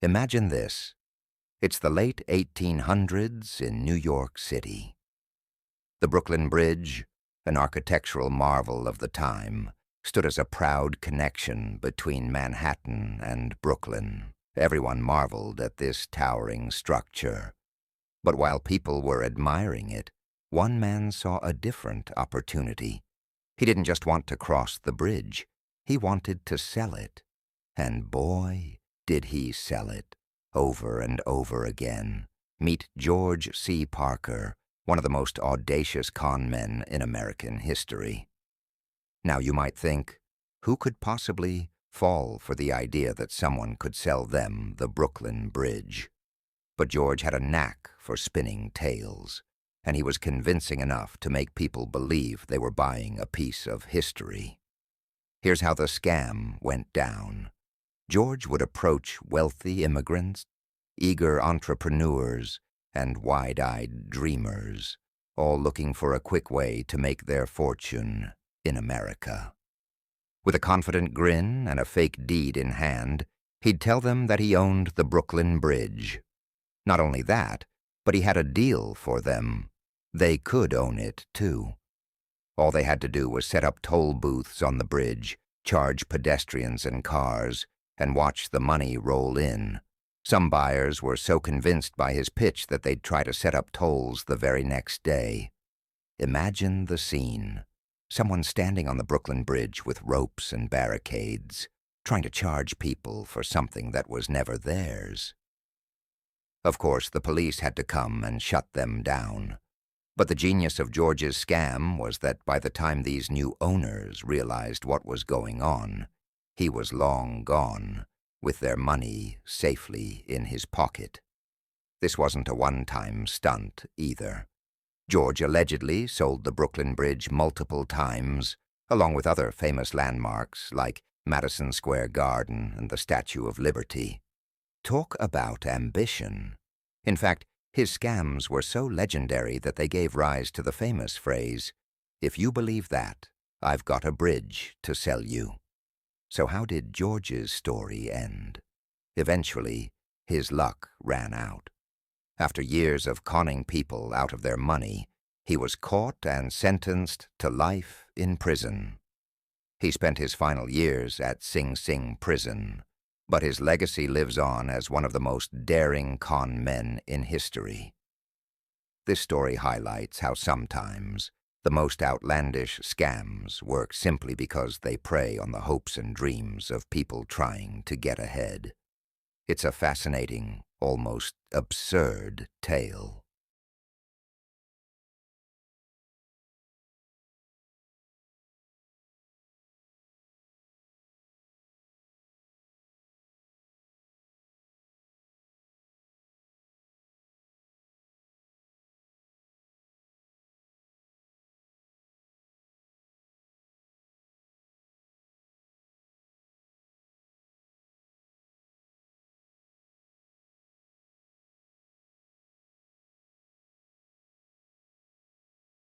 Imagine this. It's the late 1800s in New York City. The Brooklyn Bridge, an architectural marvel of the time, stood as a proud connection between Manhattan and Brooklyn. Everyone marveled at this towering structure. But while people were admiring it, one man saw a different opportunity. He didn't just want to cross the bridge. He wanted to sell it. And boy, did he sell it, over and over again. Meet George C. Parker, one of the most audacious con men in American history. Now you might think, who could possibly fall for the idea that someone could sell them the Brooklyn Bridge? But George had a knack for spinning tales, and he was convincing enough to make people believe they were buying a piece of history. Here's how the scam went down. George would approach wealthy immigrants, eager entrepreneurs, and wide-eyed dreamers, all looking for a quick way to make their fortune in America. With a confident grin and a fake deed in hand, he'd tell them that he owned the Brooklyn Bridge. Not only that, but he had a deal for them. They could own it, too. All they had to do was set up toll booths on the bridge, charge pedestrians and cars, and watch the money roll in. Some buyers were so convinced by his pitch that they'd try to set up tolls the very next day. Imagine the scene. Someone standing on the Brooklyn Bridge with ropes and barricades, trying to charge people for something that was never theirs. Of course, the police had to come and shut them down. But the genius of George's scam was that by the time these new owners realized what was going on, he was long gone, with their money safely in his pocket. This wasn't a one-time stunt, either. George allegedly sold the Brooklyn Bridge multiple times, along with other famous landmarks like Madison Square Garden and the Statue of Liberty. Talk about ambition. In fact, his scams were so legendary that they gave rise to the famous phrase, "If you believe that, I've got a bridge to sell you." So how did George's story end? Eventually, his luck ran out. After years of conning people out of their money, he was caught and sentenced to life in prison. He spent his final years at Sing Sing Prison, but his legacy lives on as one of the most daring con men in history. This story highlights how sometimes the most outlandish scams work simply because they prey on the hopes and dreams of people trying to get ahead. It's a fascinating, almost absurd tale.